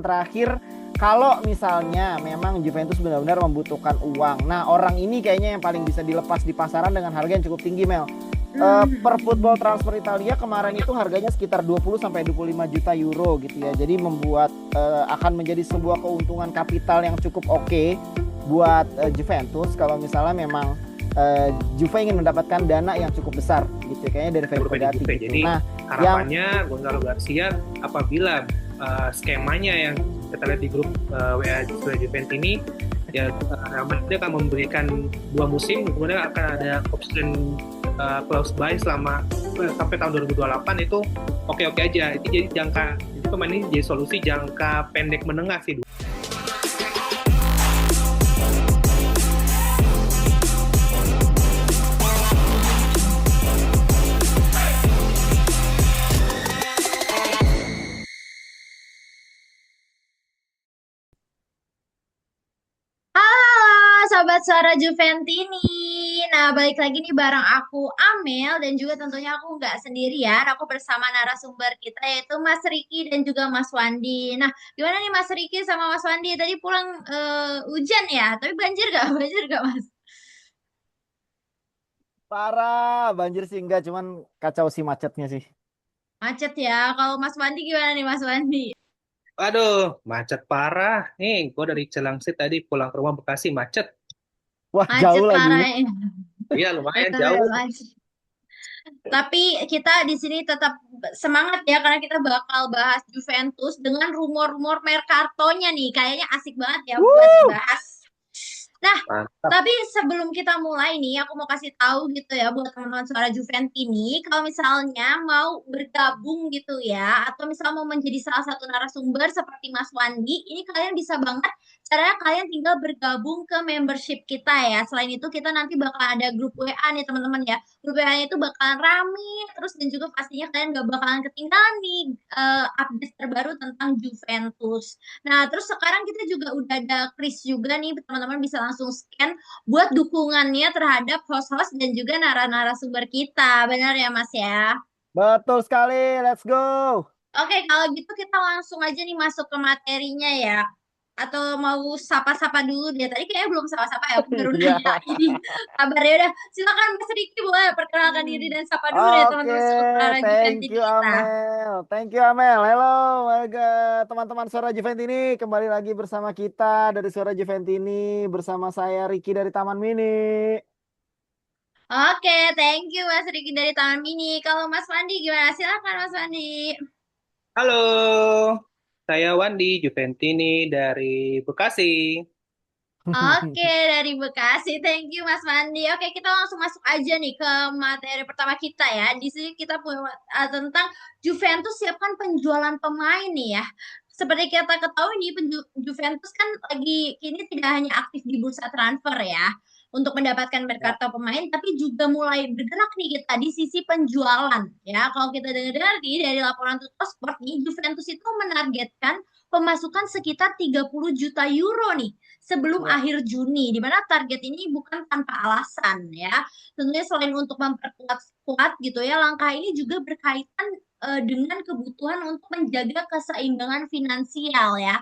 terakhir, kalau misalnya memang Juventus benar-benar membutuhkan uang, nah orang ini kayaknya yang paling bisa dilepas di pasaran dengan harga yang cukup tinggi, Mel. Per Football Transfer Italia kemarin itu harganya sekitar 20 sampai 25 juta euro gitu ya. Jadi membuat akan menjadi sebuah keuntungan kapital yang cukup oke buat Juventus kalau misalnya memang Juve ingin mendapatkan dana yang cukup besar gitu kayaknya dari Federico Gatti gitu. Jadi Nah, harapannya Gonzalo Garcia apabila skemanya yang kita lihat di grup WA Juventus ini ya dia akan memberikan 2 musim, kemudian akan ada option close buy selama sampai tahun 2028 itu oke-oke aja. Itu jadi pemain ini jadi solusi jangka pendek menengah sih. Halo Sobat Suara Juventini. Nah, balik lagi nih bareng aku Amel dan juga tentunya aku nggak sendirian. Aku bersama narasumber kita yaitu Mas Riki dan juga Mas Wandi. Nah, gimana nih Mas Riki sama Mas Wandi? Tadi pulang hujan ya, tapi banjir gak? Banjir gak Mas? parah banjir sih enggak, cuman kacau sih macetnya sih. Macet ya. Kalau Mas Wandi gimana nih Mas Wandi? Aduh, macet parah. Nih, gue dari Cilangsit tadi pulang ke rumah Bekasi macet. Wah, Macet jauh lagi. parah ya. Iya, lumayan Betul, jauh. macet. Tapi kita di sini tetap semangat ya karena kita bakal bahas Juventus dengan rumor-rumor Mercato-nya nih. Kayaknya asik banget ya buat Wuh, dibahas. Nah, Mantap. tapi sebelum kita mulai nih, aku mau kasih tahu gitu ya buat teman-teman suara Juventus ini, kalau misalnya mau bergabung gitu ya, atau misalnya mau menjadi salah satu narasumber seperti Mas Wandi, ini kalian bisa banget. Caranya kalian tinggal bergabung ke membership kita ya. Selain itu kita nanti bakal ada grup WA nih teman-teman ya. Grup WA itu bakalan rame terus dan juga pastinya kalian gak bakalan ketinggalan nih update terbaru tentang Juventus. Nah, terus sekarang kita juga udah ada Kris juga nih, teman-teman bisa langsung scan buat dukungannya terhadap host-host dan juga narasumber kita. Benar ya, Mas ya? betul sekali. Let's go. Oke, kalau gitu kita langsung aja nih masuk ke materinya ya. Atau mau sapa-sapa dulu deh. Tadi kayaknya belum sapa-sapa ya, aku baru Iya. nanya ini kabarnya. Udah, silakan Mas Riki boleh perkenalkan diri dan sapa dulu deh Oke, teman-teman sementara thank Juventini you kita. Amel. Thank you Amel. Halo warga teman-teman Suara Juventini. Kembali lagi bersama kita dari Suara Juventini. Bersama saya Ricky dari Taman Mini. Oke, thank you Mas Riki dari Taman Mini. Kalau Mas Wandi gimana? Silakan Mas Wandi. Halo, saya Wandi Juventini dari Bekasi. Oke, dari Bekasi. Thank you Mas Wandi. Oke, kita langsung masuk aja nih ke materi pertama kita ya. Di sini kita punya tentang Juventus siapkan penjualan pemain nih ya. Seperti kita ketahui nih, Juventus kan lagi kini tidak hanya aktif di bursa transfer ya untuk mendapatkan Ya. mercato pemain, tapi juga mulai bergerak nih kita di sisi penjualan ya. Kalau kita dengar nih dari laporan Tuttosport nih, Juventus itu menargetkan pemasukan sekitar 30 juta euro nih sebelum Ya. akhir Juni, di mana target ini bukan tanpa alasan ya. Tentunya selain untuk memperkuat squad gitu ya, langkah ini juga berkaitan dengan kebutuhan untuk menjaga keseimbangan finansial ya,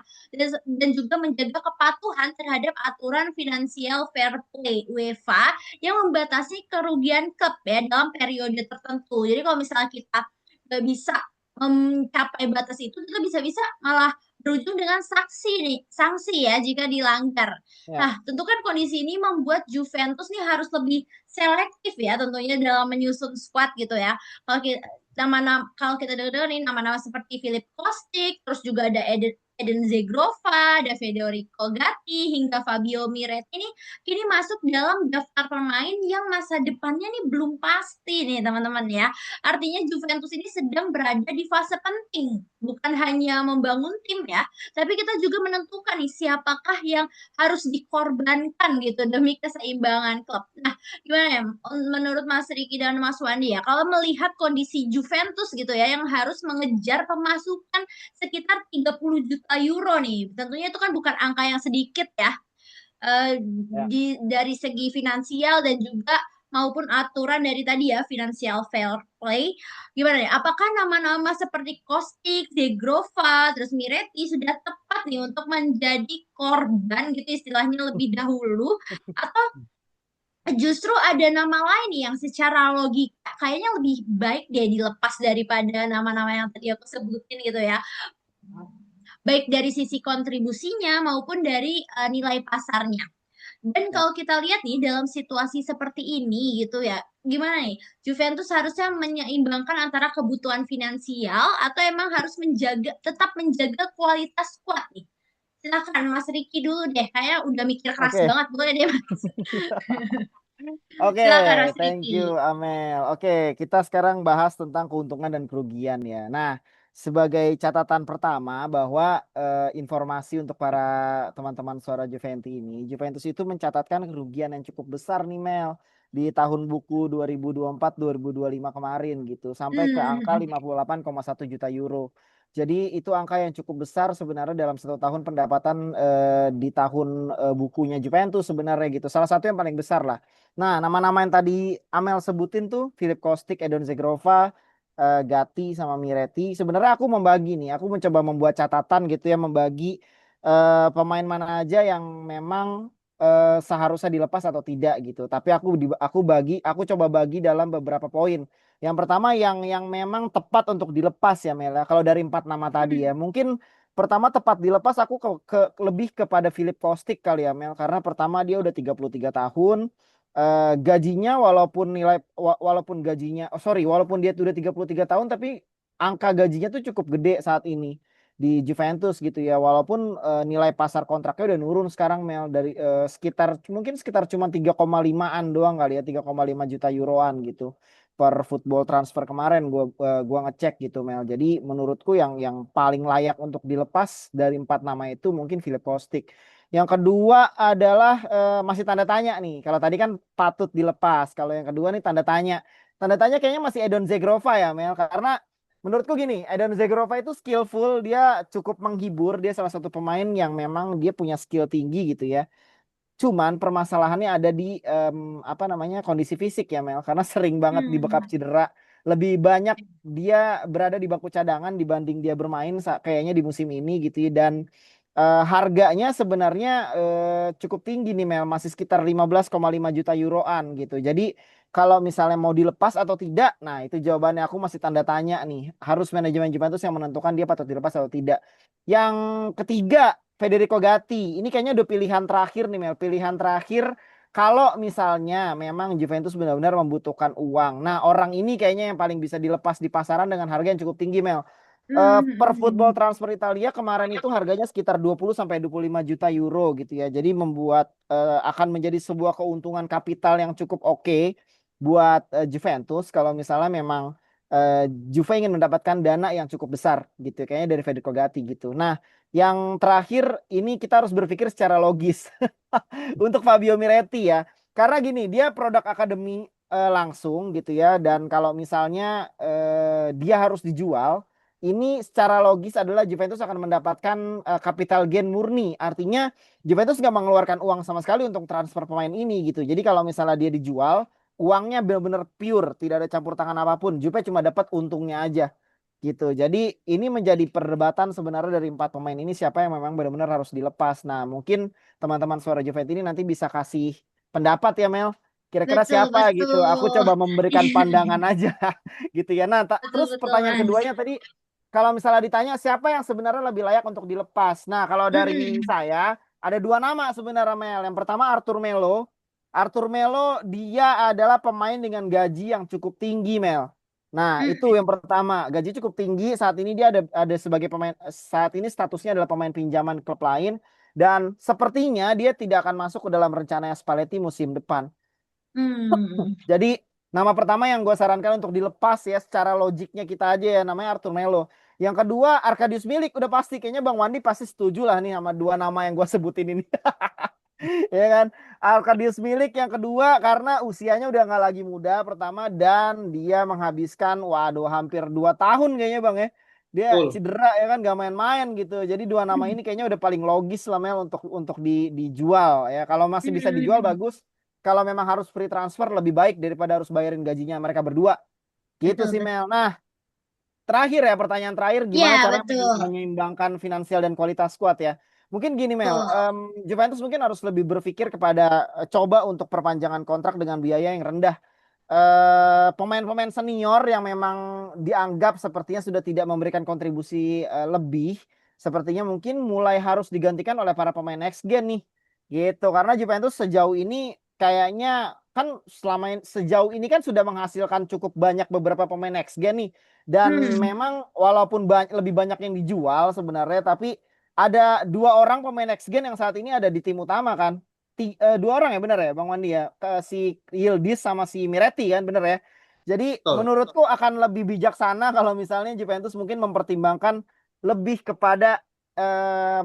dan juga menjaga kepatuhan terhadap aturan finansial fair play UEFA yang membatasi kerugian klub ya dalam periode tertentu. Jadi kalau misalnya kita nggak bisa mencapai batas itu, kita bisa-bisa malah berujung dengan sanksi ya jika dilanggar. Ya. Nah, tentu kan kondisi ini membuat Juventus nih harus lebih selektif ya tentunya dalam menyusun squad gitu ya. Kalau kita nama-nama kalau kita dengar nih nama-nama seperti Philip Kostic, terus juga ada Eden Zegrova, ada Federico Gatti, hingga Fabio Miret ini kini masuk dalam daftar pemain yang masa depannya nih belum pasti nih teman-teman ya. Artinya Juventus ini sedang berada di fase penting, bukan hanya membangun tim ya, tapi kita juga menentukan nih siapakah yang harus dikorbankan gitu demi keseimbangan klub. Nah, gimana ya menurut Mas Riki dan Mas Wandi ya, kalau melihat kondisi Juventus gitu ya yang harus mengejar pemasukan sekitar 30 juta euro nih, tentunya itu kan bukan angka yang sedikit ya eh, Ya. dari segi finansial dan juga maupun aturan dari tadi ya financial fair play. Gimana ya? Apakah nama-nama seperti Kostic, Zegrova, terus Miretti sudah tepat nih untuk menjadi korban gitu istilahnya lebih dahulu, atau justru ada nama lain nih yang secara logika kayaknya lebih baik deh dilepas daripada nama-nama yang tadi aku sebutin gitu ya. Baik dari sisi kontribusinya maupun dari nilai pasarnya. Dan Ya. kalau kita lihat nih dalam situasi seperti ini gitu ya, gimana nih? Juventus harusnya menyeimbangkan antara kebutuhan finansial atau emang harus tetap menjaga kualitas squad nih? Silakan Mas Riki dulu deh, kayak udah mikir keras Oke. banget, boleh deh Mas. Oke, Silakan Mas thank you Riki. Amel. Oke, kita sekarang bahas tentang keuntungan dan kerugian ya. Nah, sebagai catatan pertama bahwa informasi untuk para teman-teman suara Juventus ini, Juventus itu mencatatkan kerugian yang cukup besar nih Mel di tahun buku 2024-2025 kemarin gitu, sampai ke angka Hmm. 58,1 juta euro. Jadi itu angka yang cukup besar sebenarnya dalam 1 tahun pendapatan di tahun bukunya Juventus sebenarnya gitu. Salah satu yang paling besar lah. Nah, nama-nama yang tadi Amel sebutin tuh, Filip Kostic, Edon Zegrova, Gatti, sama Miretti. Sebenarnya aku membagi nih, aku mencoba membuat catatan gitu ya, membagi pemain mana aja yang memang seharusnya dilepas atau tidak gitu. Tapi aku coba bagi dalam beberapa poin. Yang pertama yang memang tepat untuk dilepas ya Mel ya. Kalau dari 4 nama tadi ya, Hmm. mungkin pertama tepat dilepas aku lebih kepada Filip Kostic kali ya Mel, karena pertama dia udah 33 tahun. Gajinya walaupun gajinya walaupun dia udah 33 tahun tapi angka gajinya tuh cukup gede saat ini di Juventus gitu ya, walaupun nilai pasar kontraknya udah nurun sekarang Mel dari sekitar cuma 3,5-an doang kali ya, 3,5 juta euroan gitu per football transfer kemarin gua ngecek gitu Mel. Jadi menurutku yang paling layak untuk dilepas dari 4 nama itu mungkin Filip Kostic. Yang kedua adalah masih tanda tanya nih. Kalau tadi kan patut dilepas. Kalau yang kedua nih tanda tanya. Tanda tanya kayaknya masih Edon Zegrova ya Mel. Karena menurutku gini, Edon Zegrova itu skillful. Dia cukup menghibur. Dia salah satu pemain yang memang dia punya skill tinggi gitu ya. Cuman permasalahannya ada di apa namanya, kondisi fisik ya Mel. Karena sering banget dibekap Hmm. cedera. Lebih banyak dia berada di bangku cadangan dibanding dia bermain kayaknya di musim ini gitu ya. Dan harganya sebenarnya cukup tinggi nih Mel. Masih sekitar 15,5 juta euroan gitu. Jadi kalau misalnya mau dilepas atau tidak, nah itu jawabannya aku masih tanda tanya nih. Harus manajemen Juventus yang menentukan dia patut dilepas atau tidak. Yang ketiga, Federico Gatti. Ini kayaknya udah pilihan terakhir nih Mel. Pilihan terakhir kalau misalnya memang Juventus benar-benar membutuhkan uang. Nah, orang ini kayaknya yang paling bisa dilepas di pasaran dengan harga yang cukup tinggi Mel. Per football Hmm. transfer Italia kemarin itu harganya sekitar 20 sampai 25 juta euro gitu ya. Jadi membuat akan menjadi sebuah keuntungan kapital yang cukup oke buat Juventus kalau misalnya memang Juve ingin mendapatkan dana yang cukup besar gitu kayaknya dari Federico Gatti gitu. Nah, yang terakhir ini kita harus berpikir secara logis untuk Fabio Miretti ya. Karena gini, dia produk akademi langsung gitu ya, dan kalau misalnya dia harus dijual, ini secara logis adalah Juventus akan mendapatkan capital gain murni. Artinya Juventus nggak mengeluarkan uang sama sekali untuk transfer pemain ini gitu. Jadi kalau misalnya dia dijual, uangnya benar-benar pure, tidak ada campur tangan apapun. Juve cuma dapat untungnya aja gitu. Jadi ini menjadi perdebatan sebenarnya dari 4 pemain ini siapa yang memang benar-benar harus dilepas. Nah, mungkin teman-teman suara Juventus ini nanti bisa kasih pendapat ya Mel. Kira-kira Betul, siapa gitu. Aku betul. coba memberikan pandangan aja gitu ya. Nah, Betul, terus betul, pertanyaan Mas. keduanya tadi, kalau misalnya ditanya siapa yang sebenarnya lebih layak untuk dilepas. Nah, kalau dari Hmm. saya ada 2 nama sebenarnya Mel. Yang pertama Arthur Melo. Arthur Melo dia adalah pemain dengan gaji yang cukup tinggi Mel. Nah, itu Hmm. yang pertama, gaji cukup tinggi. Saat ini dia ada sebagai pemain, saat ini statusnya adalah pemain pinjaman klub lain, dan sepertinya dia tidak akan masuk ke dalam rencana Spalletti musim depan. Hmm. Jadi nama pertama yang gue sarankan untuk dilepas ya secara logiknya kita aja ya, namanya Arthur Melo. Yang kedua Arkadius Milik, udah pasti kayaknya Bang Wandi pasti setuju lah nih sama 2 nama yang gue sebutin ini. Ya kan, Arkadius Milik yang kedua karena usianya udah nggak lagi muda pertama, dan dia menghabiskan waduh hampir 2 tahun kayaknya Bang ya, dia Betul. cedera ya kan, gak main-main gitu. Jadi 2 nama ini kayaknya udah paling logis lah Mel untuk dijual ya. Kalau masih bisa dijual Hmm. bagus, kalau memang harus free transfer lebih baik daripada harus bayarin gajinya mereka berdua gitu Betul, sih betul. Mel. Nah, terakhir ya, pertanyaan terakhir, Iya, gimana cara betul. menyeimbangkan finansial dan kualitas skuad ya? Mungkin gini Mel, Betul. Juventus mungkin harus lebih berpikir kepada coba untuk perpanjangan kontrak dengan biaya yang rendah. Pemain-pemain senior yang memang dianggap sepertinya sudah tidak memberikan kontribusi lebih, sepertinya mungkin mulai harus digantikan oleh para pemain next gen nih, gitu. Karena Juventus sejauh ini kayaknya kan sejauh ini kan sudah menghasilkan cukup banyak beberapa pemain next gen nih, dan Hmm. memang walaupun lebih banyak yang dijual sebenarnya, tapi ada dua orang pemain next gen yang saat ini ada di tim utama kan. Dua orang ya bener ya Bang Wandi ya, si Yildiz sama si Miretti kan, bener ya. Jadi Betul. menurutku akan lebih bijaksana kalau misalnya Juventus mungkin mempertimbangkan lebih kepada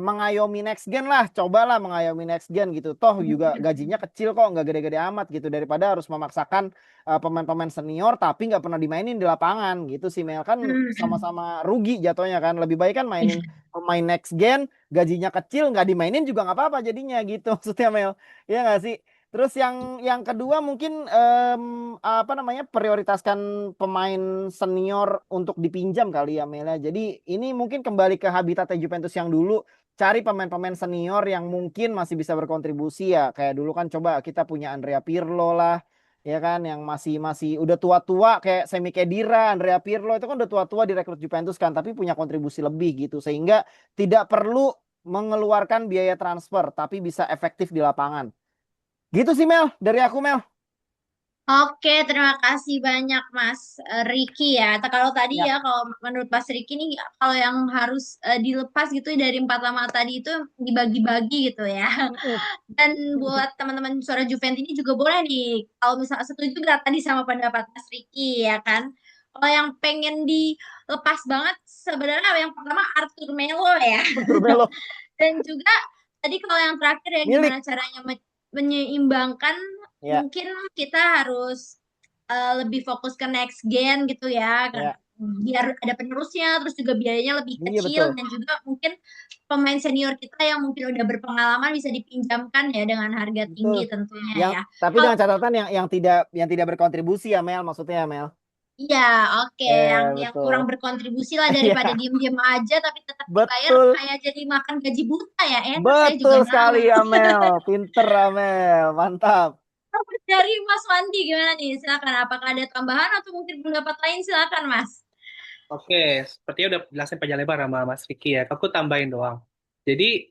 mengayomi next gen lah, cobalah mengayomi next gen gitu, toh juga gajinya kecil kok, nggak gede-gede amat gitu, daripada harus memaksakan pemain-pemain senior tapi nggak pernah dimainin di lapangan gitu sih Mel, kan Hmm. sama-sama rugi jatuhnya kan, lebih baik kan mainin pemain next gen, gajinya kecil nggak dimainin juga nggak apa-apa jadinya gitu maksudnya Mel, ya nggak sih. Terus yang kedua mungkin apa namanya, prioritaskan pemain senior untuk dipinjam kali ya Mel ya. Jadi ini mungkin kembali ke habitatnya Juventus yang dulu, cari pemain-pemain senior yang mungkin masih bisa berkontribusi ya. Kayak dulu kan coba kita punya Andrea Pirlo lah, ya kan, yang masih masih udah tua-tua kayak Semi Khedira, Andrea Pirlo itu kan udah tua-tua direkrut Juventus kan, tapi punya kontribusi lebih gitu, sehingga tidak perlu mengeluarkan biaya transfer tapi bisa efektif di lapangan. Gitu sih Mel, dari aku Mel. Oke, terima kasih banyak Mas Riki ya. Kalau tadi Ya. ya, kalau menurut Mas Riki nih, kalau yang harus dilepas gitu dari empat nama tadi itu dibagi-bagi gitu ya. Dan buat teman-teman suara Juventus ini juga boleh nih, kalau misalnya setuju nggak tadi sama pendapat Mas Riki ya kan. Kalau yang pengen dilepas banget sebenarnya yang pertama Arthur Melo ya. Betul Melo. Dan juga tadi kalau yang terakhir ya gimana Milik. caranya menyeimbangkan, Ya, mungkin kita harus lebih fokus ke next gen gitu ya kan, ya. biar ada penerusnya, terus juga biayanya lebih Iya kecil, betul. dan juga mungkin pemain senior kita yang mungkin udah berpengalaman bisa dipinjamkan ya dengan harga Betul. tinggi tentunya Yang ya. tapi Kalau dengan catatan yang tidak berkontribusi ya Mel, maksudnya ya Mel. iya, oke, yang kurang Betul. berkontribusi lah daripada Iya, diem-diem aja tapi tetap dibayar betul. kayak jadi makan gaji buta ya, enak saya juga Betul mau. sekali Amel. Pinter Amel. Mantap. Dari Mas Wandi gimana nih? Silakan. Apakah ada tambahan atau mungkin pendapat lain? Silakan, Mas. Oke, sepertinya udah jelasin panjang lebar sama Mas Vicky ya. Aku tambahin doang. Jadi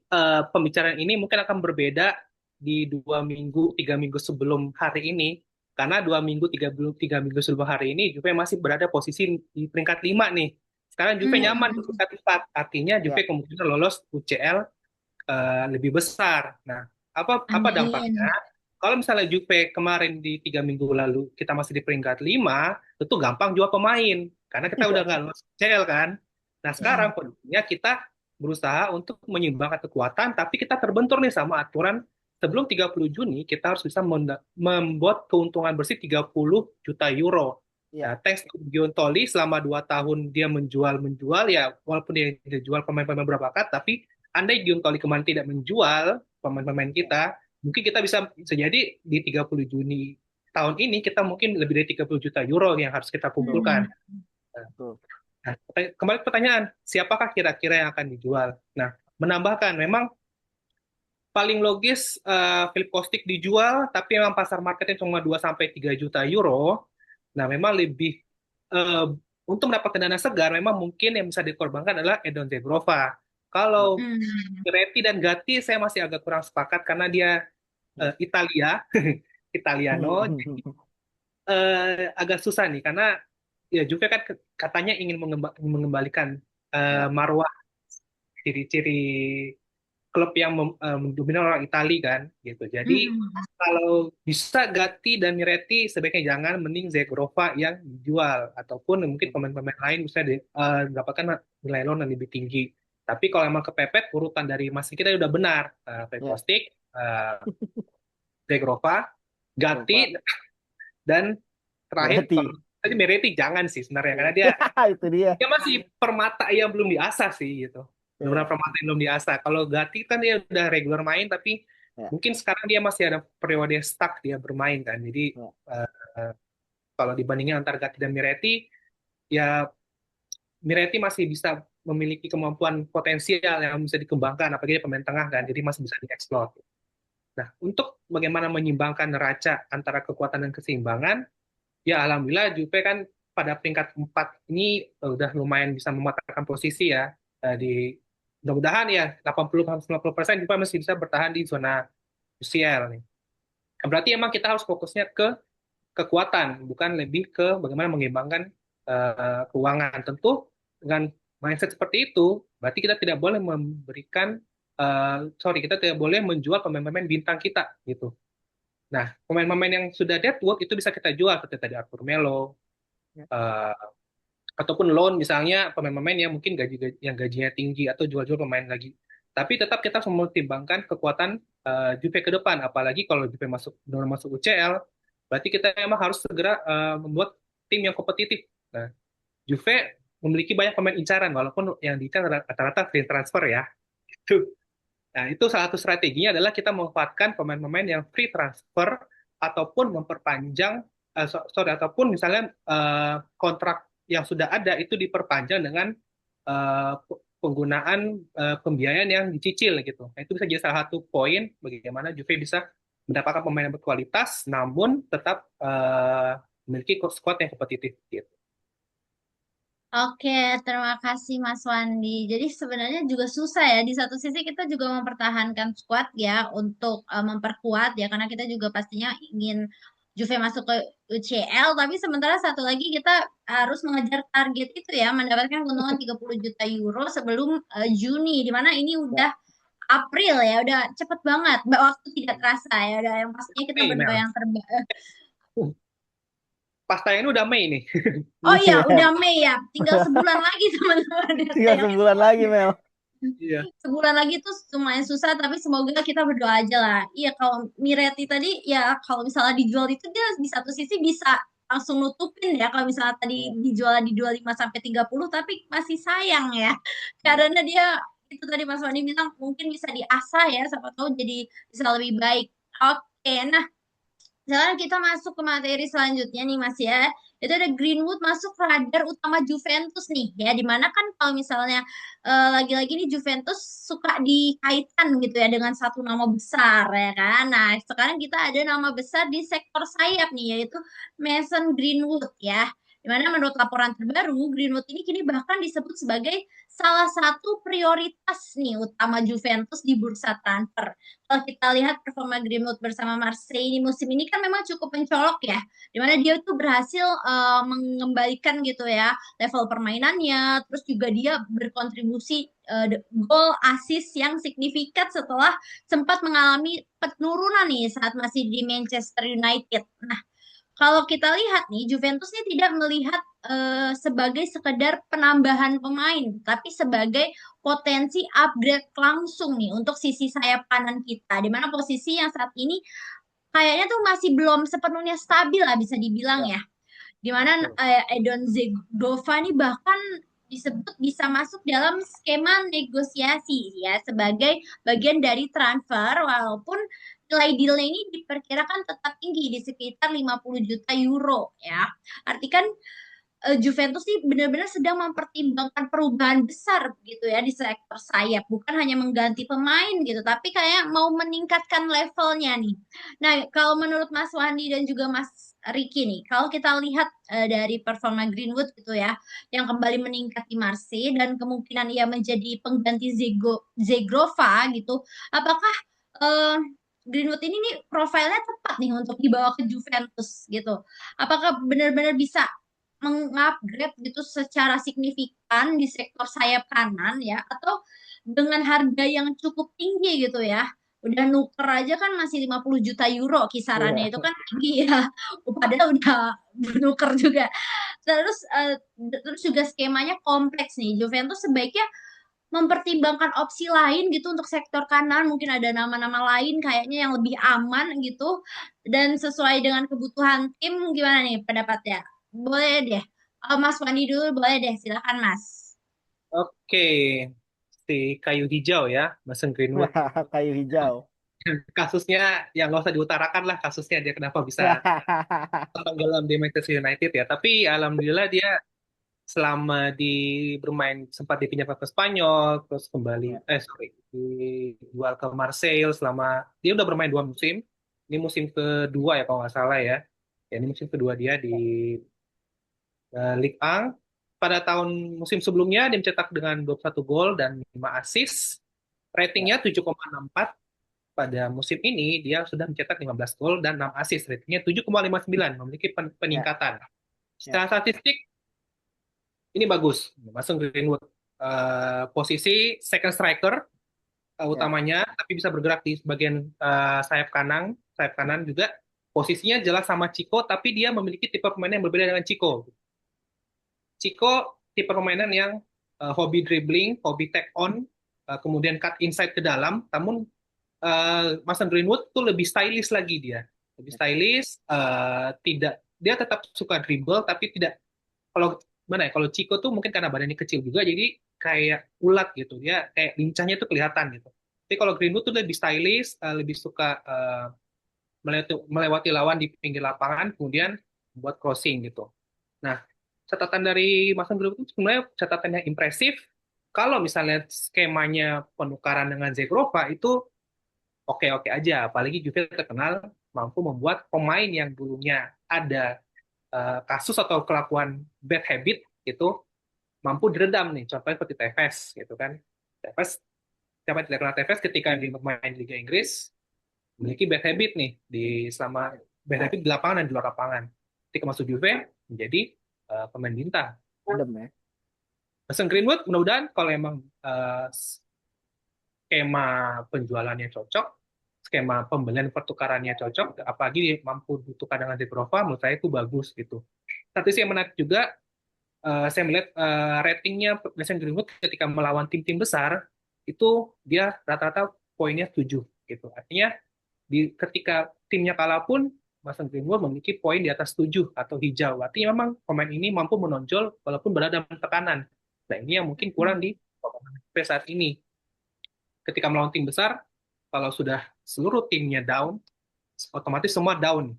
pembicaraan ini mungkin akan berbeda di 2 minggu, 3 minggu sebelum hari ini, karena 2 minggu, 3 minggu sebelum hari ini, Juve masih berada posisi di peringkat 5 nih. Sekarang Juve nyaman di Hmm. peringkat 4, artinya Juve Ya. kemungkinan lolos UCL lebih besar. Nah, apa dampaknya? Amin. Kalau misalnya Juve kemarin di 3 minggu lalu kita masih di peringkat 5, itu gampang jual pemain karena kita udah nggak lolos CL kan. Nah sekarang Ya. kondisinya kita berusaha untuk menyeimbangkan kekuatan, tapi kita terbentur nih sama aturan sebelum 30 Juni kita harus bisa membuat keuntungan bersih 30 juta euro. Ya. Nah, teks Giuntoli selama 2 tahun dia menjual ya, walaupun dia jual pemain-pemain berbakat, tapi andai Giuntoli kemarin tidak menjual pemain-pemain kita, mungkin kita bisa jadi di 30 Juni tahun ini kita mungkin lebih dari 30 juta euro yang harus kita Hmm. kumpulkan. Betul. Nah, kembali ke pertanyaan, siapakah kira-kira yang akan dijual? Nah, menambahkan, memang paling logis Philip Kostic dijual, tapi memang pasar marketnya cuma 2 sampai 3 juta euro. Nah, memang lebih eh, untuk mendapatkan dana segar, memang mungkin yang bisa dikorbankan adalah Edon Zegrova. Ya. Kalau Hmm. Reti dan Gatti, saya masih agak kurang sepakat karena dia Ya. Italia, Italiano, agak susah nih karena ya Juve kan katanya ingin mengembalikan Ya. marwah ciri-ciri klub yang mendominasi orang Itali kan gitu. Jadi Hmm. kalau bisa Gatti dan Miretti sebaiknya jangan, mending Zegrova yang dijual ataupun mungkin pemain-pemain lain bisa dapatkan nilai loan yang lebih tinggi. Tapi kalau emang kepepet urutan dari Mas kita udah benar, Ya. Kostik, Zegrova, Lupa. Gatti, dan terakhir kalau Berarti. tadi Meretti jangan sih sebenarnya Ya. karena dia Itu dia. dia masih permata yang belum diasah sih gitu. Benar-benar Ya. permata yang belum diasah. Kalau Gatti kan dia udah regular main tapi Ya. mungkin sekarang dia masih ada periode stuck dia bermain kan. Jadi Ya. eh, kalau dibandingin antara Gatti dan Miretti ya Miretti masih bisa memiliki kemampuan potensial yang bisa dikembangkan, apalagi dia pemain tengah kan, jadi masih bisa dieksplor. Nah, untuk bagaimana menyimbangkan neraca antara kekuatan dan keseimbangan, ya alhamdulillah Juve kan pada peringkat 4 ini udah lumayan bisa mematahkan posisi ya. Di mudah-mudahan ya 80-90% Juve masih bisa bertahan di zona UCL nih. Berarti emang kita harus fokusnya ke kekuatan, bukan lebih ke bagaimana mengembangkan keuangan. Tentu dengan mindset seperti itu, berarti kita tidak boleh memberikan kita tidak boleh menjual pemain-pemain bintang kita gitu. Nah, pemain-pemain yang sudah deadwood itu bisa kita jual seperti tadi Arthur Melo, eh, ataupun loan misalnya pemain-pemain yang mungkin yang gajinya tinggi atau jual-jual pemain lagi. Tapi tetap kita harus mempertimbangkan kekuatan Juve ke depan, apalagi kalau Juve benar masuk UCL, berarti kita memang harus segera membuat tim yang kompetitif. Nah, Juve memiliki banyak pemain incaran, walaupun yang diincar rata-rata free transfer ya. Itu. Nah, itu salah satu strateginya adalah kita memanfaatkan pemain-pemain yang free transfer ataupun memperpanjang, ataupun misalnya kontrak yang sudah ada itu diperpanjang dengan penggunaan pembiayaan yang dicicil gitu. Nah, itu bisa jadi salah satu poin bagaimana Juve bisa mendapatkan pemain yang berkualitas, namun tetap memiliki squad yang kompetitif gitu. Oke, terima kasih Mas Wandi. Jadi sebenarnya juga susah ya. Di satu sisi kita juga mempertahankan squad ya untuk memperkuat ya, karena kita juga pastinya ingin Juve masuk ke UCL. Tapi sementara satu lagi kita harus mengejar target itu ya, mendapatkan keuntungan 30 juta euro sebelum Juni. Di mana ini Ya. udah April ya, udah cepet banget. Waktu tidak terasa ya. Udah yang pastinya kita Mei, berdoa Mel. yang terbaik. Pas tayang ini udah Mei nih. Oh iya, Iya. udah Mei ya. Tinggal sebulan lagi teman-teman. Tinggal sebulan lagi, Mel. Iya. Sebulan lagi tuh lumayan susah, tapi semoga kita berdoa aja lah. Iya, kalau Miretti tadi ya, kalau misalnya dijual itu dia di satu sisi bisa langsung nutupin ya, kalau misalnya tadi dijual di 25 sampai 30, tapi masih sayang ya, karena dia itu tadi Mas Wandi bilang mungkin bisa diasah ya, siapa tahu jadi bisa lebih baik. Oke, nah sekarang kita masuk ke materi selanjutnya nih Mas ya. Itu ada Greenwood masuk radar utama Juventus nih ya. Dimana kan kalau misalnya lagi-lagi nih Juventus suka dikaitkan gitu ya dengan satu nama besar ya kan. Nah sekarang kita ada nama besar di sektor sayap nih, yaitu Mason Greenwood ya. Dimana menurut laporan terbaru, Greenwood ini kini bahkan disebut sebagai salah satu prioritas nih utama Juventus di bursa transfer. Kalau kita lihat performa Greenwood bersama Marseille di musim ini kan memang cukup mencolok ya, dimana dia tuh berhasil mengembalikan gitu ya level permainannya, terus juga dia berkontribusi gol, assist yang signifikan setelah sempat mengalami penurunan nih saat masih di Manchester United. Nah, kalau kita lihat nih, Juventus ini tidak melihat sebagai sekedar penambahan pemain, tapi sebagai potensi upgrade langsung nih untuk sisi sayap kanan kita, di mana posisi yang saat ini kayaknya tuh masih belum sepenuhnya stabil lah bisa dibilang Ya, ya. Di mana betul. Edon Zagova ini bahkan disebut bisa masuk dalam skema negosiasi ya sebagai bagian dari transfer, walaupun nilai dealnya ini diperkirakan tetap tinggi di sekitar 50 juta euro ya. Artikan Juventus sih benar-benar sedang mempertimbangkan perubahan besar gitu ya di sektor sayap, bukan hanya mengganti pemain gitu, tapi kayak mau meningkatkan levelnya nih. Nah, kalau menurut Mas Wandi dan juga Mas Ricky nih, kalau kita lihat dari performa Greenwood gitu ya, yang kembali meningkat di Marseille dan kemungkinan ia menjadi pengganti Zegrova gitu, apakah eh, Greenwood ini nih profilnya tepat nih untuk dibawa ke Juventus gitu? Apakah benar-benar bisa mengupgrade gitu secara signifikan di sektor sayap kanan ya, atau dengan harga yang cukup tinggi gitu ya, udah nuker aja kan masih 50 juta euro kisarannya, Iya. itu kan tinggi ya. Padahal udah nuker juga. Terus juga skemanya kompleks nih, Juventus sebaiknya mempertimbangkan opsi lain gitu untuk sektor kanan, mungkin ada nama-nama lain kayaknya yang lebih aman gitu dan sesuai dengan kebutuhan tim. Gimana nih pendapatnya? Boleh deh. Mas Wandi dulu boleh deh, silakan Mas. Oke, si kayu hijau ya, Mason Greenwood. Kayu hijau. Kasusnya yang nggak usah diutarakan lah kasusnya dia kenapa bisa tenggelam di Manchester United ya. Tapi alhamdulillah dia selama bermain sempat dipinjamkan ke Spanyol, terus kembali Ya, sorry, dijual ke Marseille selama dia udah bermain 2 musim. Ini musim kedua ya kalau nggak salah ya. Ya, ini musim kedua dia di Ligue 1. Pada tahun musim sebelumnya dia mencetak dengan 21 gol dan 5 assist. ya, Ratingnya 7,64. Pada musim ini dia sudah mencetak 15 gol dan 6 assist. Ratingnya 7,59, memiliki ya, peningkatan. ya, Secara statistik ini bagus. Masuk Greenwood posisi second striker ya, utamanya, tapi bisa bergerak di bagian sayap kanan juga. Posisinya jelas sama Chico, tapi dia memiliki tipe permainan yang berbeda dengan Chico. Chico tipe permainan yang hobi dribbling, hobi take on, kemudian cut inside ke dalam. Namun Mason Greenwood tuh lebih stylish lagi dia, lebih stylish. Tidak, dia tetap suka dribble, tapi tidak kalau mana ya, kalau Chico tuh mungkin karena badannya kecil juga jadi kayak ulat gitu, dia kayak lincahnya tuh kelihatan gitu. Tapi kalau Greenwood tuh lebih stylish, lebih suka melewati lawan di pinggir lapangan kemudian buat crossing gitu. Nah, catatan dari Mason Greenwood itu sebenarnya catatan yang impresif. Kalau misalnya skemanya penukaran dengan Zegrova itu oke-oke aja, apalagi Juve terkenal mampu membuat pemain yang dulunya ada kasus atau kelakuan bad habit itu mampu diredam nih. Contohnya seperti Tevez gitu kan. Tevez, siapa yang tidak kenal Tevez ketika dia bermain di Liga Inggris memiliki bad habit nih selama bad habit di lapangan dan di luar lapangan. Ketika masuk Juve menjadi pemain bintang. adem ya. Mason Greenwood mudah-mudahan kalau emang skema penjualannya cocok, skema pembelian pertukarannya cocok, apalagi dia mampu ditukar dengan Zegrova, menurut saya itu bagus gitu. Satu sih yang menarik juga, saya melihat ratingnya Mason Greenwood ketika melawan tim-tim besar itu dia rata-rata poinnya 7 gitu. Artinya ketika timnya kalah pun Mason Greenwood memiliki poin di atas 7 atau hijau. Artinya memang pemain ini mampu menonjol walaupun berada dalam tekanan. Nah, ini yang mungkin kurang di saat ini. Ketika melawan tim besar, kalau sudah seluruh timnya down, otomatis semua down.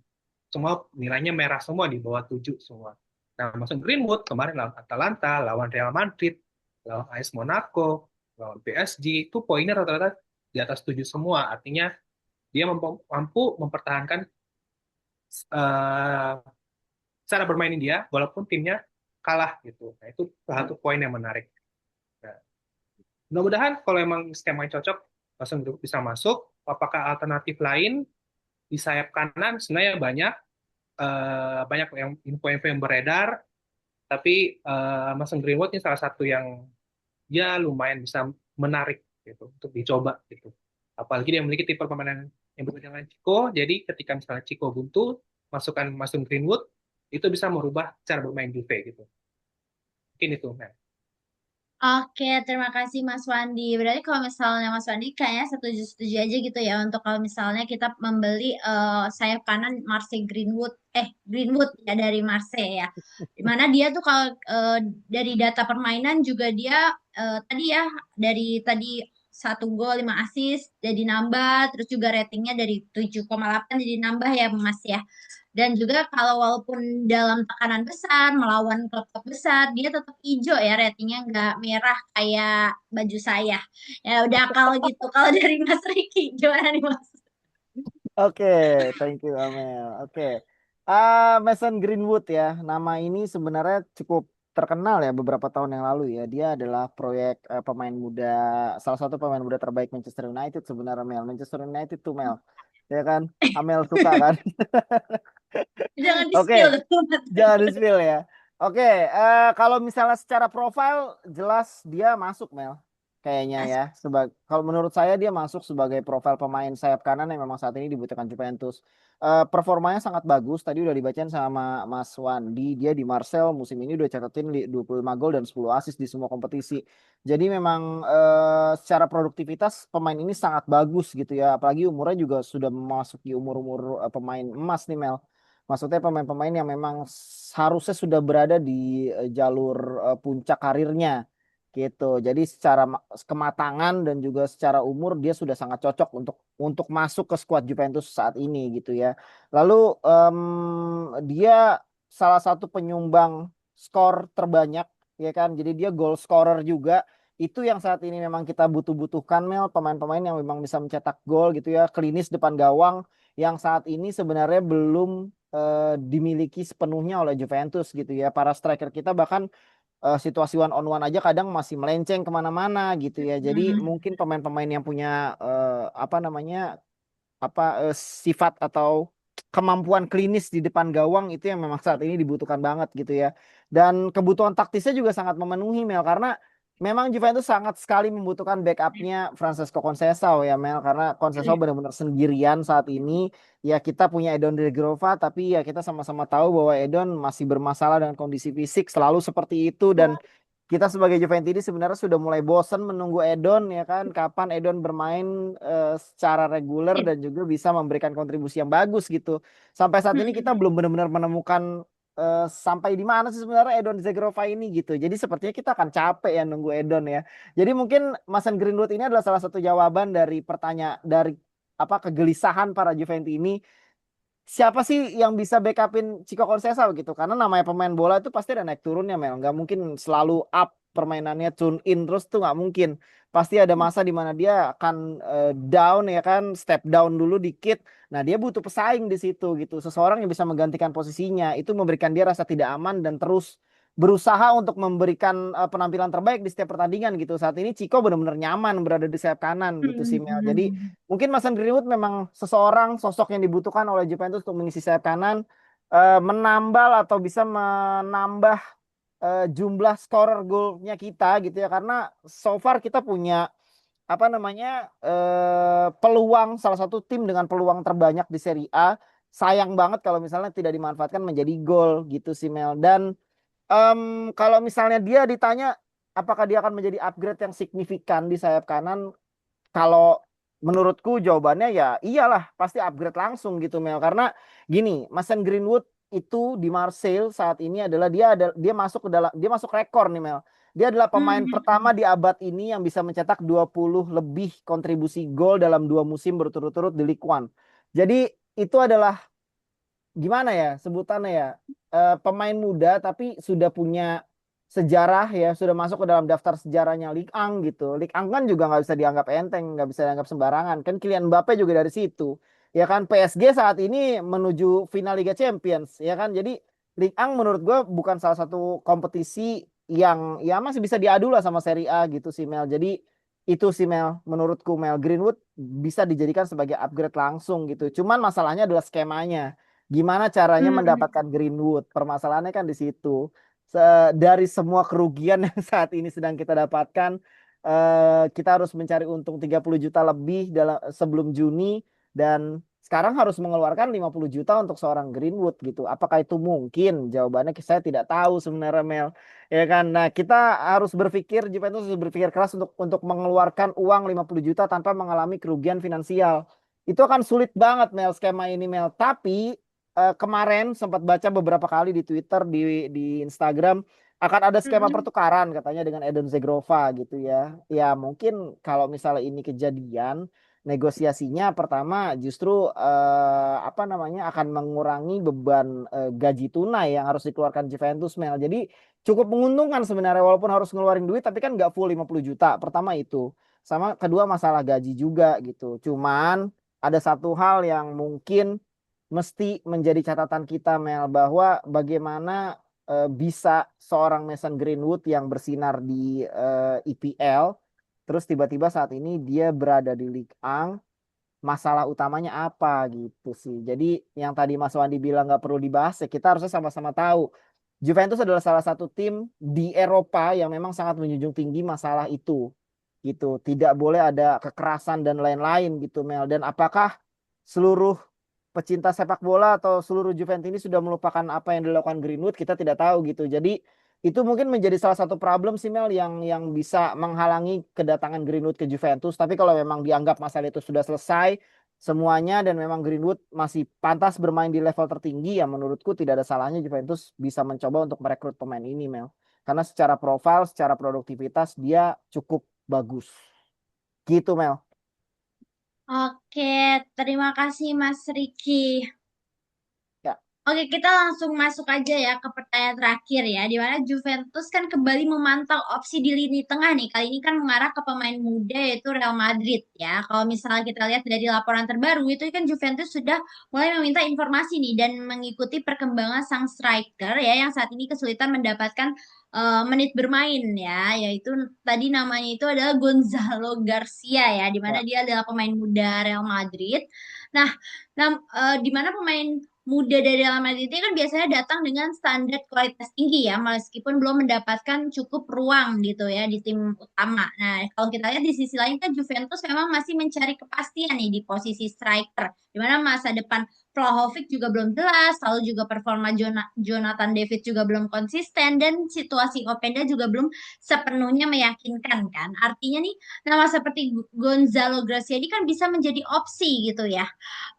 Semua nilainya merah semua, di bawah 7 semua. Nah, Mason Greenwood kemarin lawan Atalanta, lawan Real Madrid, lawan AS Monaco, lawan PSG, itu poinnya rata-rata di atas 7 semua. Artinya dia mampu mempertahankan uh, cara bermain dia walaupun timnya kalah gitu. Nah, itu satu poin yang menarik. Nah, mudah-mudahan kalau emang skemanya cocok, Mason Greenwood bisa masuk. Apakah alternatif lain di sayap kanan? Sebenarnya banyak, banyak yang info-info yang beredar. Tapi Mason Greenwood ini salah satu yang dia lumayan bisa menarik gitu untuk dicoba gitu. Apalagi dia memiliki tipe permainan yang berbeda dengan Chico. Jadi ketika misalnya Chico buntu, masukkan Mason Greenwood itu bisa merubah cara bermain Juve gitu. Mungkin itu. Nah, Oke, terima kasih Mas Wandi. Berarti kalau misalnya Mas Wandi kayaknya setuju-setuju aja gitu ya untuk kalau misalnya kita membeli sayap kanan Marseille Greenwood, Greenwood ya dari Marseille ya. Dimana dia tuh kalau dari data permainan juga dia tadi ya dari tadi 1 gol 5 assist jadi nambah, terus juga ratingnya dari 7,8 jadi nambah ya Mas ya. Dan juga kalau walaupun dalam tekanan besar, melawan klub-klub besar, dia tetap hijau ya, ratingnya nggak merah kayak baju saya. Ya udah kalau gitu, kalau dari Mas Riki, gimana nih Mas? Oke, thank you Amel. Oke, Mason Greenwood ya, nama ini sebenarnya cukup terkenal ya beberapa tahun yang lalu ya. Dia adalah proyek pemain muda, salah satu pemain muda terbaik Manchester United sebenarnya Mel. Manchester United tuh Mel, ya kan? Amel suka kan? Jangan di-spill Oke, dulu, Mas. jangan di-spill ya. Oke, kalau misalnya secara profil jelas dia masuk Mel, kayaknya Mas. ya. Kalau menurut saya dia masuk sebagai profil pemain sayap kanan yang memang saat ini dibutuhkan Juventus. Performanya sangat bagus. Tadi udah dibacain sama Mas Wandi, dia di Marcel musim ini udah catatin 25 gol dan 10 assist di semua kompetisi. Jadi memang secara produktivitas pemain ini sangat bagus gitu ya. Apalagi umurnya juga sudah memasuki umur-umur pemain emas nih Mel. Maksudnya pemain-pemain yang memang harusnya sudah berada di jalur puncak karirnya gitu. Jadi secara kematangan dan juga secara umur dia sudah sangat cocok untuk masuk ke skuad Juventus saat ini gitu ya. Lalu dia salah satu penyumbang skor terbanyak ya kan. Jadi dia goal scorer juga. Itu yang saat ini memang kita butuhkan Mel, pemain-pemain yang memang bisa mencetak gol gitu ya, klinis depan gawang yang saat ini sebenarnya belum dimiliki sepenuhnya oleh Juventus gitu ya. Para striker kita bahkan situasi one on one aja kadang masih melenceng kemana-mana gitu ya. Jadi Mm-mm. mungkin pemain-pemain yang punya apa namanya sifat atau kemampuan klinis di depan gawang itu yang memang saat ini dibutuhkan banget gitu ya. Dan kebutuhan taktisnya juga sangat memenuhi Mel karena memang Juventus sangat sekali membutuhkan backupnya Francesco Conceição ya Mel karena Conceição benar-benar sendirian saat ini. Ya kita punya Edon de Grova tapi ya kita sama-sama tahu bahwa Edon masih bermasalah dengan kondisi fisik selalu seperti itu dan kita sebagai Juventini sebenarnya sudah mulai bosan menunggu Edon ya kan kapan Edon bermain secara reguler dan juga bisa memberikan kontribusi yang bagus gitu. Sampai saat ini kita belum benar-benar menemukan sampai di mana sih sebenarnya Edon Zegrova ini gitu. Jadi sepertinya kita akan capek ya nunggu Edon ya. Jadi mungkin Mason Greenwood ini adalah salah satu jawaban dari pertanyaan dari apa kegelisahan para Juventini siapa sih yang bisa backupin Chico Conceição gitu karena namanya pemain bola itu pasti ada naik turunnya Mel nggak mungkin selalu up permainannya tune in terus tuh nggak mungkin pasti ada masa di mana dia akan down ya kan step down dulu dikit nah dia butuh pesaing di situ gitu seseorang yang bisa menggantikan posisinya itu memberikan dia rasa tidak aman dan terus berusaha untuk memberikan penampilan terbaik di setiap pertandingan gitu saat ini Chico benar-benar nyaman berada di sayap kanan gitu sih Mel jadi mungkin Mason Greenwood memang seseorang sosok yang dibutuhkan oleh Juventus untuk mengisi sayap kanan, menambal atau bisa menambah jumlah scorer golnya kita gitu ya karena so far kita punya apa namanya peluang salah satu tim dengan peluang terbanyak di Serie A. Sayang banget kalau misalnya tidak dimanfaatkan menjadi gol gitu sih Mel. Dan kalau misalnya dia ditanya apakah dia akan menjadi upgrade yang signifikan di sayap kanan, kalau menurutku jawabannya ya iyalah pasti upgrade langsung gitu Mel karena gini Mason Greenwood itu di Marseille saat ini adalah dia masuk ke dalam dia masuk rekor nih Mel. Dia adalah pemain pertama di abad ini yang bisa mencetak 20 lebih kontribusi gol dalam 2 musim berturut-turut di Ligue 1. Jadi itu adalah gimana ya sebutannya ya pemain muda tapi sudah punya sejarah ya sudah masuk ke dalam daftar sejarahnya Ligue 1 gitu. Ligue 1 kan juga nggak bisa dianggap enteng, nggak bisa dianggap sembarangan. Kan Kylian Mbappe juga dari situ. Ya kan PSG saat ini menuju final Liga Champions ya kan. Jadi Ligue 1 menurut gue bukan salah satu kompetisi yang ya masih bisa diadu lah sama Serie A gitu sih Mel. Jadi itu sih Mel menurutku Mel Greenwood bisa dijadikan sebagai upgrade langsung gitu. Cuman masalahnya adalah skemanya. Gimana caranya mendapatkan Greenwood? Permasalahannya kan di situ. Dari semua kerugian yang saat ini sedang kita dapatkan, kita harus mencari untung 30 juta lebih sebelum Juni dan sekarang harus mengeluarkan 50 juta untuk seorang Greenwood gitu. Apakah itu mungkin? Jawabannya saya tidak tahu sebenarnya Mel. Ya kan. Nah, kita harus berpikir Juventus harus berpikir keras untuk mengeluarkan uang 50 juta tanpa mengalami kerugian finansial. Itu akan sulit banget Mel skema ini Mel. Tapi kemarin sempat baca beberapa kali di Twitter, di Instagram akan ada skema pertukaran katanya dengan Edon Zegrova gitu ya. Ya mungkin kalau misalnya ini kejadian, negosiasinya pertama justru apa namanya akan mengurangi beban gaji tunai yang harus dikeluarkan Juventus Mel. Jadi cukup menguntungkan sebenarnya walaupun harus ngeluarin duit tapi kan nggak full 50 juta. Pertama itu. Sama kedua masalah gaji juga gitu. Cuman ada satu hal yang mungkin mesti menjadi catatan kita Mel bahwa bagaimana bisa seorang Mason Greenwood yang bersinar di IPL terus tiba-tiba saat ini dia berada di Ligue 1 masalah utamanya apa gitu sih. Jadi yang tadi Mas Wandi bilang nggak perlu dibahas ya kita harusnya sama-sama tahu Juventus adalah salah satu tim di Eropa yang memang sangat menjunjung tinggi masalah itu gitu. Tidak boleh ada kekerasan dan lain-lain gitu Mel. Dan apakah seluruh pecinta sepak bola atau seluruh Juventus sudah melupakan apa yang dilakukan Greenwood kita tidak tahu gitu. Jadi itu mungkin menjadi salah satu problem sih Mel yang bisa menghalangi kedatangan Greenwood ke Juventus. Tapi kalau memang dianggap masalah itu sudah selesai semuanya dan memang Greenwood masih pantas bermain di level tertinggi ya menurutku tidak ada salahnya Juventus bisa mencoba untuk merekrut pemain ini Mel. Karena secara profil, secara produktivitas dia cukup bagus. Gitu Mel. Oke, terima kasih Mas Riki. Ya. Oke, kita langsung masuk aja ya ke pertanyaan terakhir ya, di mana Juventus kan kembali memantau opsi di lini tengah nih. Kali ini kan mengarah ke pemain muda yaitu Real Madrid ya. Kalau misalnya kita lihat dari laporan terbaru itu kan Juventus sudah mulai meminta informasi nih dan mengikuti perkembangan sang striker ya yang saat ini kesulitan mendapatkan menit bermain ya, yaitu tadi namanya itu adalah Gonzalo Garcia ya, di mana Ya. dia adalah pemain muda Real Madrid. Nah, di mana pemain muda dari Real Madrid ini kan biasanya datang dengan standar kualitas tinggi ya, meskipun belum mendapatkan cukup ruang gitu ya di tim utama. Nah, kalau kita lihat di sisi lain kan Juventus memang masih mencari kepastian nih di posisi striker, di mana masa depan Vlahovic juga belum jelas, lalu juga performa Jonathan David juga belum konsisten, dan situasi Openda juga belum sepenuhnya meyakinkan kan. Artinya nih, nama seperti Gonzalo Gracia ini kan bisa menjadi opsi gitu ya,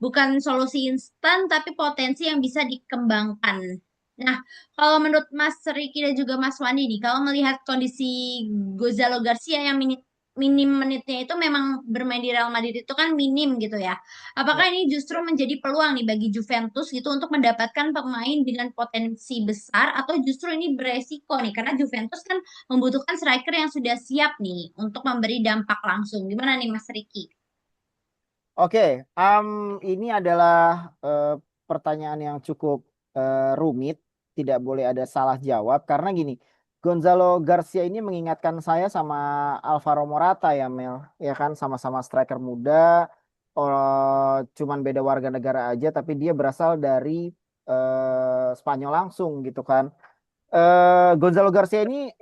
bukan solusi instan tapi potensi yang bisa dikembangkan. Nah, kalau menurut Mas Riki dan juga Mas Wandi nih, kalau melihat kondisi Gonzalo Garcia yang minim menitnya itu memang bermain di Real Madrid itu kan minim gitu ya. Ya. Apakah ini justru menjadi peluang nih bagi Juventus gitu untuk mendapatkan pemain dengan potensi besar, atau justru ini beresiko nih karena Juventus kan membutuhkan striker yang sudah siap nih untuk memberi dampak langsung. Gimana nih Mas Riki? Oke, ini adalah pertanyaan yang cukup rumit. Tidak boleh ada salah jawab karena gini, Gonzalo Garcia ini mengingatkan saya sama Alvaro Morata ya Mel, ya kan sama-sama striker muda, cuman beda warga negara aja, tapi dia berasal dari Spanyol langsung gitu kan. Gonzalo Garcia ini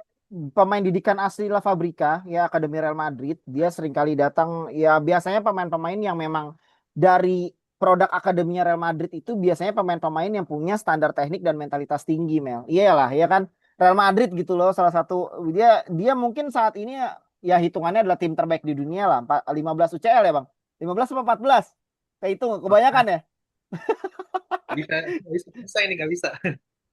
pemain didikan asli La Fabrica ya, Akademi Real Madrid. Dia seringkali datang ya, biasanya pemain-pemain yang memang dari produk akademinya Real Madrid itu biasanya pemain-pemain yang punya standar teknik dan mentalitas tinggi, Mel. Iyalah ya kan, Real Madrid gitu loh, salah satu, dia dia mungkin saat ini ya hitungannya adalah tim terbaik di dunia lah. 15 UCL ya, Bang. 15 apa 14? Kayak itu kebanyakan ya. Bisa, bisa ini nggak bisa.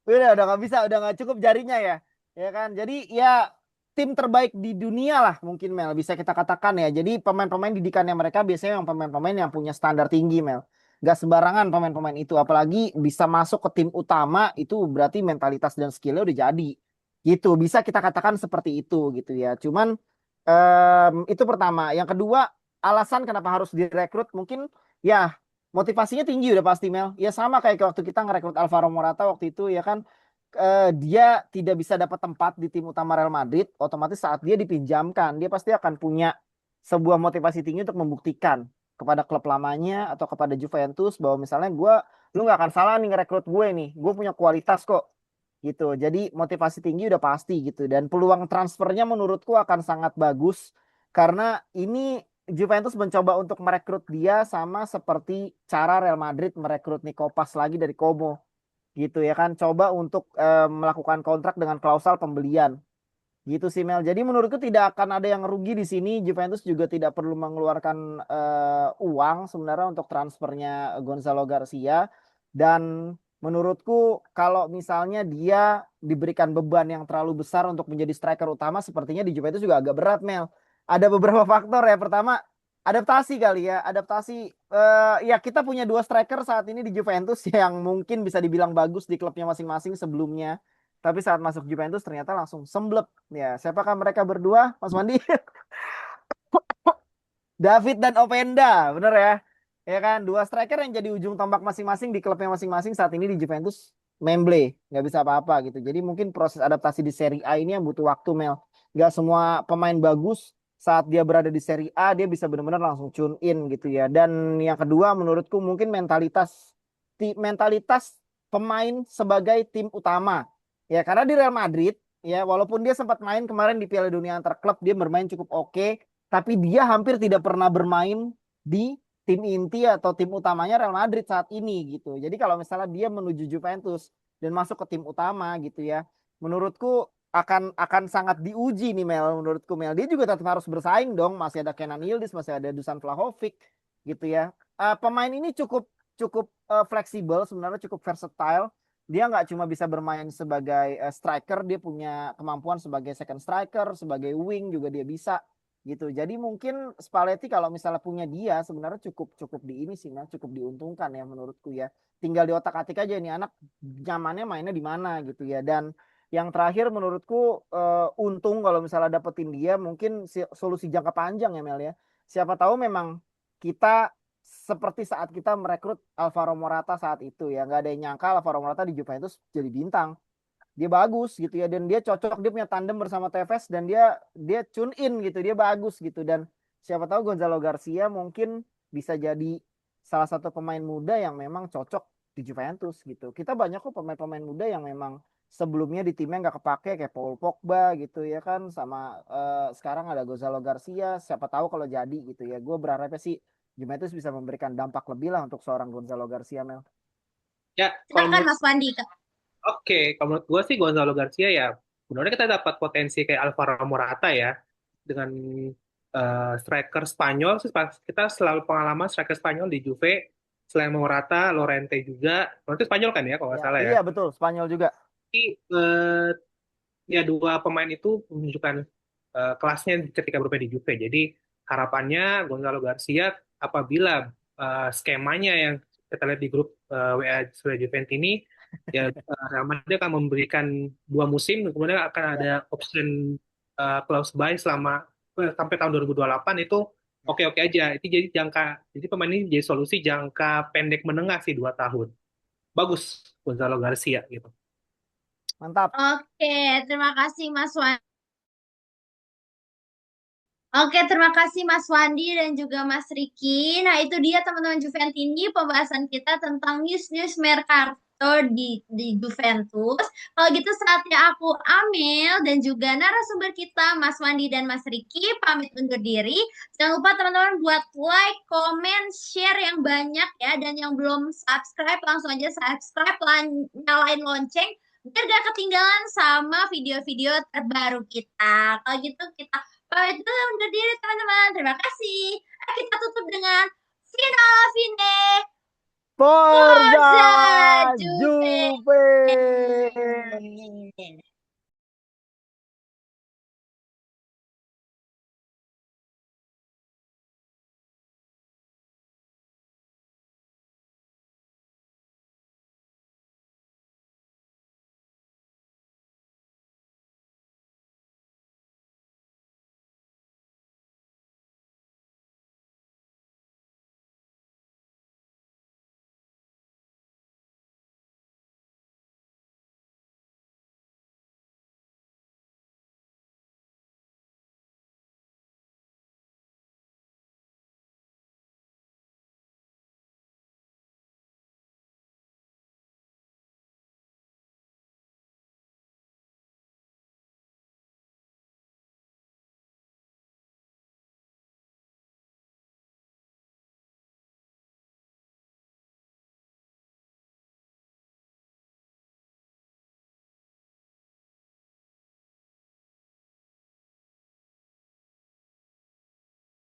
Udah nggak bisa, udah nggak cukup jarinya ya, ya kan. Jadi ya tim terbaik di dunia lah mungkin Mel, bisa kita katakan ya. Jadi pemain-pemain didikannya mereka biasanya yang pemain-pemain yang punya standar tinggi Mel. Gak sembarangan pemain-pemain itu, apalagi bisa masuk ke tim utama itu berarti mentalitas dan skillnya udah jadi. Gitu, bisa kita katakan seperti itu gitu ya. Cuman itu pertama. Yang kedua, alasan kenapa harus direkrut mungkin ya motivasinya tinggi udah pasti Mel. Ya sama kayak waktu kita ngerekrut Alvaro Morata waktu itu ya kan, dia tidak bisa dapat tempat di tim utama Real Madrid, otomatis saat dia dipinjamkan, dia pasti akan punya sebuah motivasi tinggi untuk membuktikan kepada klub lamanya atau kepada Juventus bahwa misalnya lu nggak akan salah nih ngerekrut gue punya kualitas kok gitu. Jadi motivasi tinggi udah pasti gitu, dan peluang transfernya menurutku akan sangat bagus karena ini Juventus mencoba untuk merekrut dia sama seperti cara Real Madrid merekrut Nico Paz lagi dari Como gitu ya kan, coba untuk melakukan kontrak dengan klausal pembelian gitu sih Mel. Jadi menurutku tidak akan ada yang rugi di sini. Juventus juga tidak perlu mengeluarkan uang sebenarnya untuk transfernya Gonzalo Garcia, dan menurutku kalau misalnya dia diberikan beban yang terlalu besar untuk menjadi striker utama, sepertinya di Juventus juga agak berat Mel. Ada beberapa faktor ya. Pertama, adaptasi kali ya, adaptasi. Ya kita punya dua striker saat ini di Juventus yang mungkin bisa dibilang bagus di klubnya masing-masing sebelumnya. Tapi saat masuk Juventus ternyata langsung semblep. Ya, siapakah mereka berdua, Mas Wandi? David dan Openda, bener ya? Ya kan, dua striker yang jadi ujung tombak masing-masing di klubnya masing-masing saat ini di Juventus. Memble, nggak bisa apa-apa gitu. Jadi mungkin proses adaptasi di Serie A ini yang butuh waktu, Mel. Nggak semua pemain bagus saat dia berada di Serie A, dia bisa benar-benar langsung tune in gitu ya. Dan yang kedua, menurutku mungkin mentalitas pemain sebagai tim utama. Ya, karena di Real Madrid, ya walaupun dia sempat main kemarin di Piala Dunia antar klub, dia bermain cukup oke, tapi dia hampir tidak pernah bermain di tim inti atau tim utamanya Real Madrid saat ini gitu. Jadi kalau misalnya dia menuju Juventus dan masuk ke tim utama gitu ya, menurutku akan sangat diuji nih Mel. Menurutku Mel, dia juga tetap harus bersaing dong. Masih ada Kenan Yildiz, masih ada Dusan Vlahovic gitu ya. Pemain ini cukup cukup fleksibel sebenarnya, cukup versatile. Dia nggak cuma bisa bermain sebagai striker, dia punya kemampuan sebagai second striker, sebagai wing juga dia bisa gitu. Jadi mungkin Spalletti kalau misalnya punya dia sebenarnya cukup cukup di ini sih, cukup diuntungkan ya menurutku ya. tinggal di otak-atik aja nih anak nyamannya mainnya di mana gitu ya. Dan yang terakhir menurutku untung kalau misalnya dapetin dia mungkin solusi jangka panjang ya Mel ya. Siapa tahu memang kita seperti saat kita merekrut Alvaro Morata saat itu ya, nggak ada yang nyangka Alvaro Morata di Juventus jadi bintang. Dia bagus gitu ya dan dia cocok, dia punya tandem bersama Tevez dan dia tune in gitu, dia bagus gitu. Dan siapa tahu Gonzalo Garcia mungkin bisa jadi salah satu pemain muda yang memang cocok di Juventus gitu. Kita banyak kok pemain-pemain muda yang memang sebelumnya di timnya nggak kepake kayak Paul Pogba gitu ya kan, sama sekarang ada Gonzalo Garcia. Siapa tahu kalau jadi gitu ya, gue berharapnya sih Juventus bisa memberikan dampak lebih lah untuk seorang Gonzalo Garcia Mel. Ya, kalau Silakan menurut Mas Wandi, Kak. kalau menurut gue sih Gonzalo Garcia ya, sebenarnya kita dapat potensi kayak Alvaro Morata ya, dengan striker Spanyol sih, kita selalu pengalaman striker Spanyol di Juve selain Morata, Lorente juga, Lorente Spanyol kan ya kalau nggak Ya, salah ya. iya betul, Spanyol juga. Jadi ya dua pemain itu menunjukkan kelasnya ketika bermain di Juve. Jadi harapannya Gonzalo Garcia apabila skemanya yang kita lihat di grup WA Suria Juventus ini, ya Real Madrid akan memberikan 2 musim, kemudian akan ada Ya, option close buy selama sampai tahun 2028 itu ya. oke-oke aja. Itu jadi pemain ini jadi solusi jangka pendek menengah sih 2 tahun. Bagus Gonzalo Garcia gitu. Mantap. Oke, terima kasih Mas Wandi. Oke, terima kasih Mas Wandi dan juga Mas Riki. Nah, itu dia teman-teman Juventus ini pembahasan kita tentang news-news Mercato di Juventus. Kalau gitu saatnya aku Amel dan juga narasumber kita Mas Wandi dan Mas Riki pamit undur diri. Jangan lupa teman-teman buat like, comment, share yang banyak ya. Dan yang belum subscribe langsung aja subscribe, nyalain lonceng biar gak ketinggalan sama video-video terbaru kita. Kalau gitu kita pamit dulu undur diri teman-teman. Terima kasih. Kita tutup dengan final fine. Forza Forza Juve. Juve.